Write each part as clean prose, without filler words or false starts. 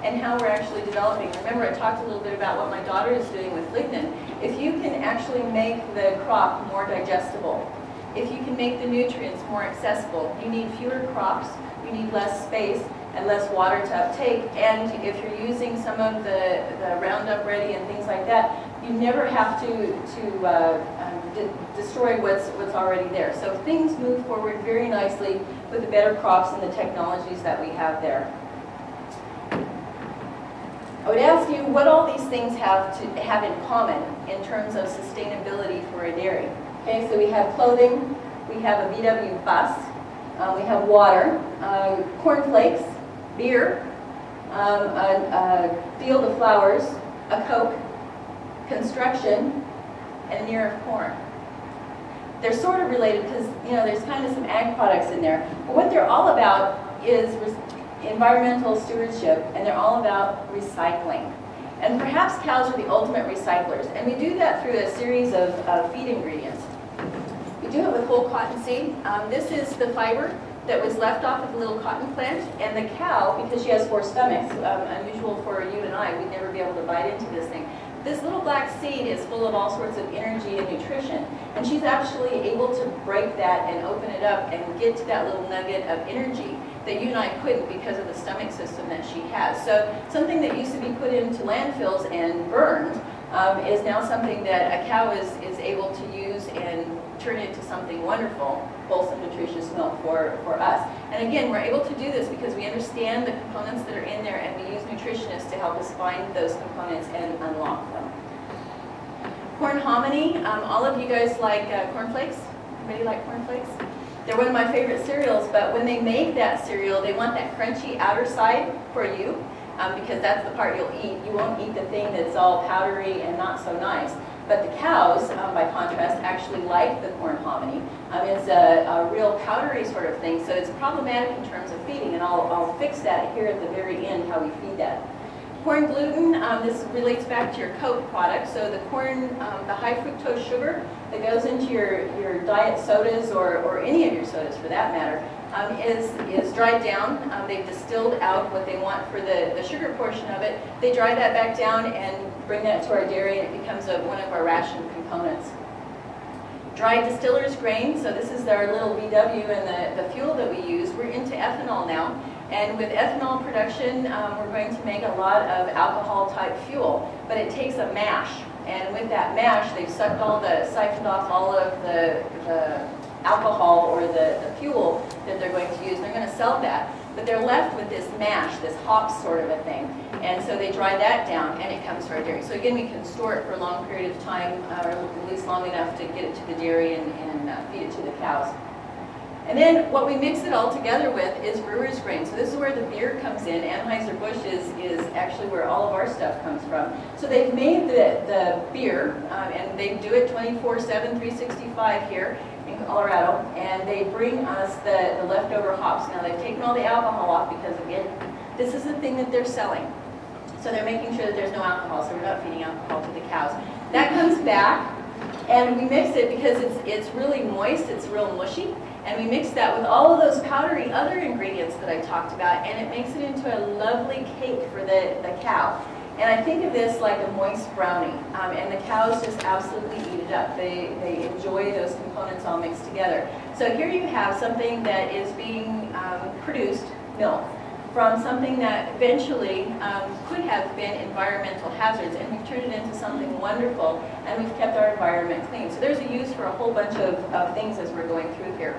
and how we're actually developing. Remember, I talked a little bit about what my daughter is doing with lignin. If you can actually make the crop more digestible, if you can make the nutrients more accessible, you need fewer crops, you need less space and less water to uptake, and if you're using some of the Roundup Ready and things like that, you never have to destroy what's already there. So things move forward very nicely with the better crops and the technologies that we have there. I would ask you what all these things have in common in terms of sustainability for a dairy. Okay, so we have clothing, we have a VW bus, we have water, cornflakes, beer, a field of flowers, a Coke, construction, and an ear of corn. They're sort of related because, you know, there's kind of some ag products in there. But what they're all about is environmental stewardship, and they're all about recycling. And perhaps cows are the ultimate recyclers, and we do that through a series of feed ingredients. We do it with whole cottonseed. This is the fiber that was left off of the little cotton plant, and the cow, because she has 4 stomachs, unusual for you and I, we'd never be able to bite into this thing. This little black seed is full of all sorts of energy and nutrition, and she's actually able to break that and open it up and get to that little nugget of energy that you and I couldn't because of the stomach system that she has. So something that used to be put into landfills and burned is now something that a cow is able to use and turn into something wonderful, wholesome, nutritious milk for us. And again, we're able to do this because we understand the components that are in there, and we use nutritionists to help us find those components and unlock them. Corn hominy, all of you guys like cornflakes? Anybody like cornflakes? They're one of my favorite cereals, but when they make that cereal, they want that crunchy outer side for you, because that's the part you'll eat. You won't eat the thing that's all powdery and not so nice. But the cows, by contrast, actually like the corn hominy. It's a real powdery sort of thing, so it's problematic in terms of feeding, and I'll fix that here at the very end, how we feed that. Corn gluten, this relates back to your Coke product. So the corn, the high fructose sugar that goes into your diet sodas or any of your sodas for that matter, is dried down. They've distilled out what they want for the sugar portion of it. They dry that back down and bring that to our dairy, and it becomes one of our ration components. Dried distiller's grain, so this is our little VW and the fuel that we use. We're into ethanol now, and with ethanol production, we're going to make a lot of alcohol-type fuel, but it takes a mash, and with that mash, they've siphoned off all of the alcohol or the fuel that they're going to use. They're going to sell that, but they're left with this mash, this hops sort of a thing, and so they dry that down, and it comes to our dairy. So again, we can store it for a long period of time, or at least long enough to get it to the dairy and feed it to the cows. And then what we mix it all together with is brewer's grain. So this is where the beer comes in. Anheuser-Busch is actually where all of our stuff comes from. So they've made the beer, and they do it 24/7, 365 here in Colorado, and they bring us the leftover hops. Now they've taken all the alcohol off because, again, this is the thing that they're selling. So they're making sure that there's no alcohol, so we're not feeding alcohol to the cows. That comes back, and we mix it because it's really moist, it's real mushy. And we mix that with all of those powdery other ingredients that I talked about, and it makes it into a lovely cake for the cow. And I think of this like a moist brownie, and the cows just absolutely eat it up. They enjoy those components all mixed together. So here you have something that is being produced, milk, from something that eventually could have been environmental hazards, and we've turned it into something wonderful, and we've kept our environment clean. So there's a use for a whole bunch of things as we're going through here.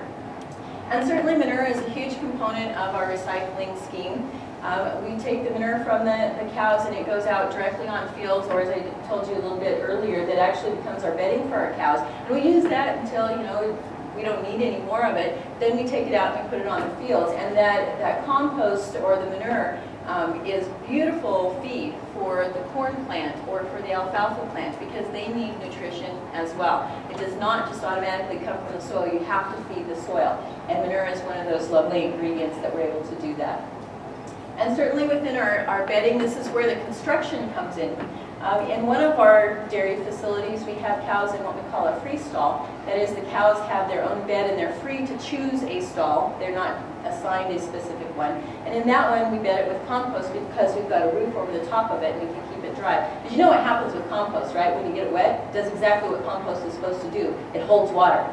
And certainly manure is a huge component of our recycling scheme. We take the manure from the cows, and it goes out directly on fields, or as I told you a little bit earlier, that actually becomes our bedding for our cows. And we use that until, you know, we don't need any more of it. Then we take it out and we put it on the fields. And that compost or the manure is beautiful feed for the corn plant or for the alfalfa plant, because they need nutrition as well. It does not just automatically come from the soil. You have to feed the soil. And manure is one of those lovely ingredients that we're able to do that. And certainly within our bedding, this is where the construction comes in. In one of our dairy facilities, we have cows in what we call a free stall. That is, the cows have their own bed, and they're free to choose a stall. They're not assigned a specific big one. And in that one, we bed it with compost because we've got a roof over the top of it and we can keep it dry. Because you know what happens with compost, right? When you get it wet, it does exactly what compost is supposed to do. It holds water.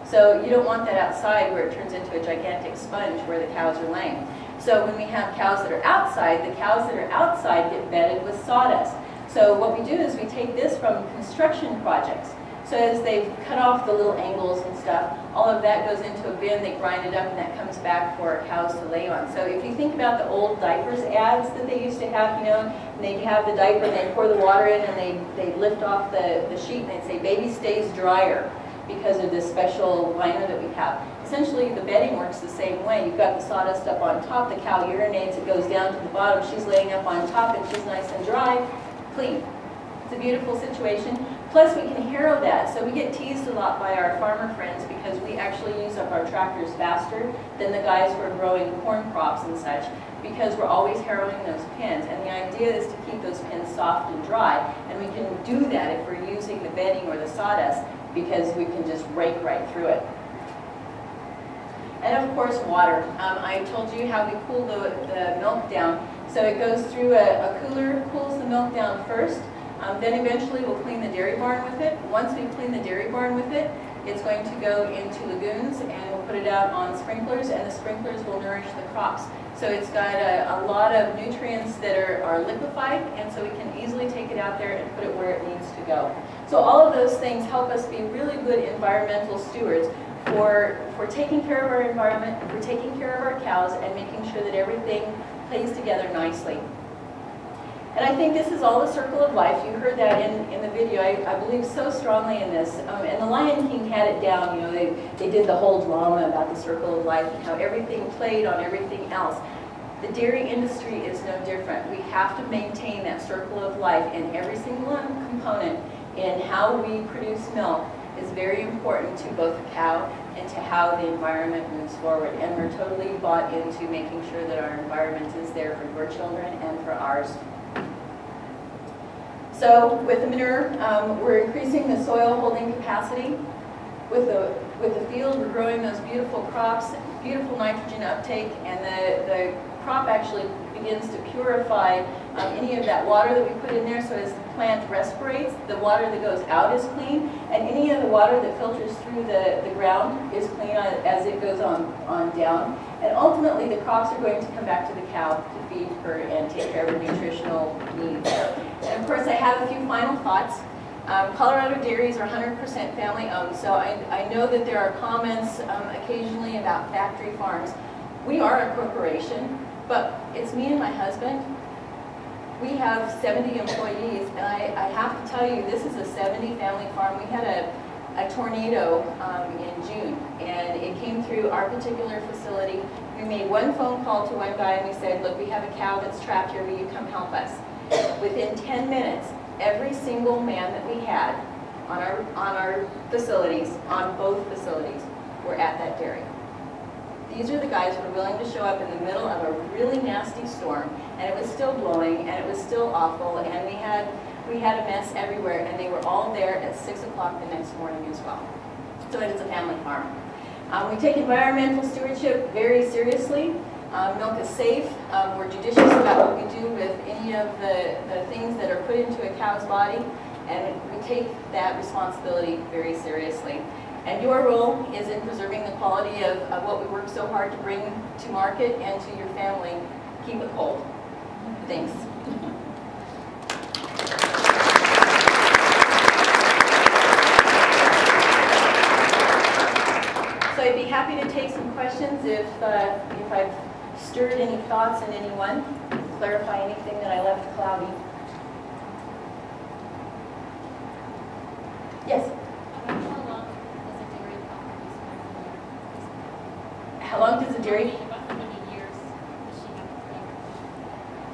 So you don't want that outside where it turns into a gigantic sponge where the cows are laying. So when we have cows that are outside, the cows that are outside get bedded with sawdust. So what we do is we take this from construction projects. So as they've cut off the little angles and stuff, all of that goes into a bin, they grind it up, and that comes back for cows to lay on. So if you think about the old diapers ads that they used to have, you know, and they'd have the diaper and they'd pour the water in and they'd lift off the sheet and they'd say, baby stays drier because of this special liner that we have. Essentially, the bedding works the same way. You've got the sawdust up on top, the cow urinates, it goes down to the bottom, she's laying up on top and she's nice and dry, clean. It's a beautiful situation. Plus, we can harrow that. So we get teased a lot by our farmer friends because we actually use up our tractors faster than the guys who are growing corn crops and such, because we're always harrowing those pins. And the idea is to keep those pins soft and dry. And we can do that if we're using the bedding or the sawdust, because we can just rake right through it. And of course, water. I told you how we cool the milk down. So it goes through a cooler, cools the milk down first. Then eventually we'll clean the dairy barn with it. Once we clean the dairy barn with it, it's going to go into lagoons and we'll put it out on sprinklers, and the sprinklers will nourish the crops. So it's got a lot of nutrients that are liquefied, and so we can easily take it out there and put it where it needs to go. So all of those things help us be really good environmental stewards for taking care of our environment, for taking care of our cows, and making sure that everything plays together nicely. And I think this is all the circle of life. You heard that in the video. I believe so strongly in this. And the Lion King had it down. You know, they did the whole drama about the circle of life and how everything played on everything else. The dairy industry is no different. We have to maintain that circle of life, and every single component in how we produce milk is very important to both the cow and to how the environment moves forward. And we're totally bought into making sure that our environment is there for your children and for ours. So with the manure, we're increasing the soil holding capacity. With the field, we're growing those beautiful crops, beautiful nitrogen uptake, and the crop actually begins to purify any of that water that we put in there. So as the plant respirates, the water that goes out is clean, and any of the water that filters through the ground is clean as it goes on down. And ultimately, the crops are going to come back to the cow to feed her and take care of her nutritional needs. And of course, I have a few final thoughts. Colorado dairies are 100% family owned, so I know that there are comments occasionally about factory farms. We are a corporation, but it's me and my husband. We have 70 employees, and I have to tell you, this is a 70 family farm. We had a tornado in June, and it came through our particular facility. We made one phone call to one guy, and we said, look, we have a cow that's trapped here, will you come help us? Within 10 minutes, every single man that we had on our facilities, on both facilities, were at that dairy. These are the guys who were willing to show up in the middle of a really nasty storm, and it was still blowing, and it was still awful, and we had a mess everywhere, and they were all there at 6 o'clock the next morning as well. So it is a family farm. We take environmental stewardship very seriously. Milk is safe. We're judicious about what we do with any of the things that are put into a cow's body, and we take that responsibility very seriously. And your role is in preserving the quality of what we work so hard to bring to market and to your family. Keep it cold. Thanks. So I'd be happy to take some questions if I've stirred any thoughts in anyone, clarify anything that I left cloudy. Yes? How long does a dairy?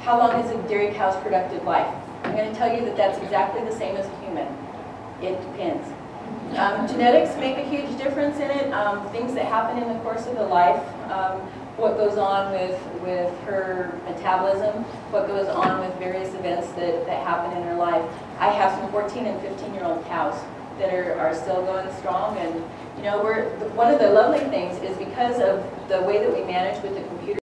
How long is a dairy cow's productive life? I'm going to tell you that that's exactly the same as a human. It depends. Genetics make a huge difference in it. Things that happen in the course of the life, what goes on with her metabolism, what goes on with various events that happen in her life. I have some 14 and 15-year-old cows that are still going strong, and you know, one of the lovely things is because of the way that we manage with the computer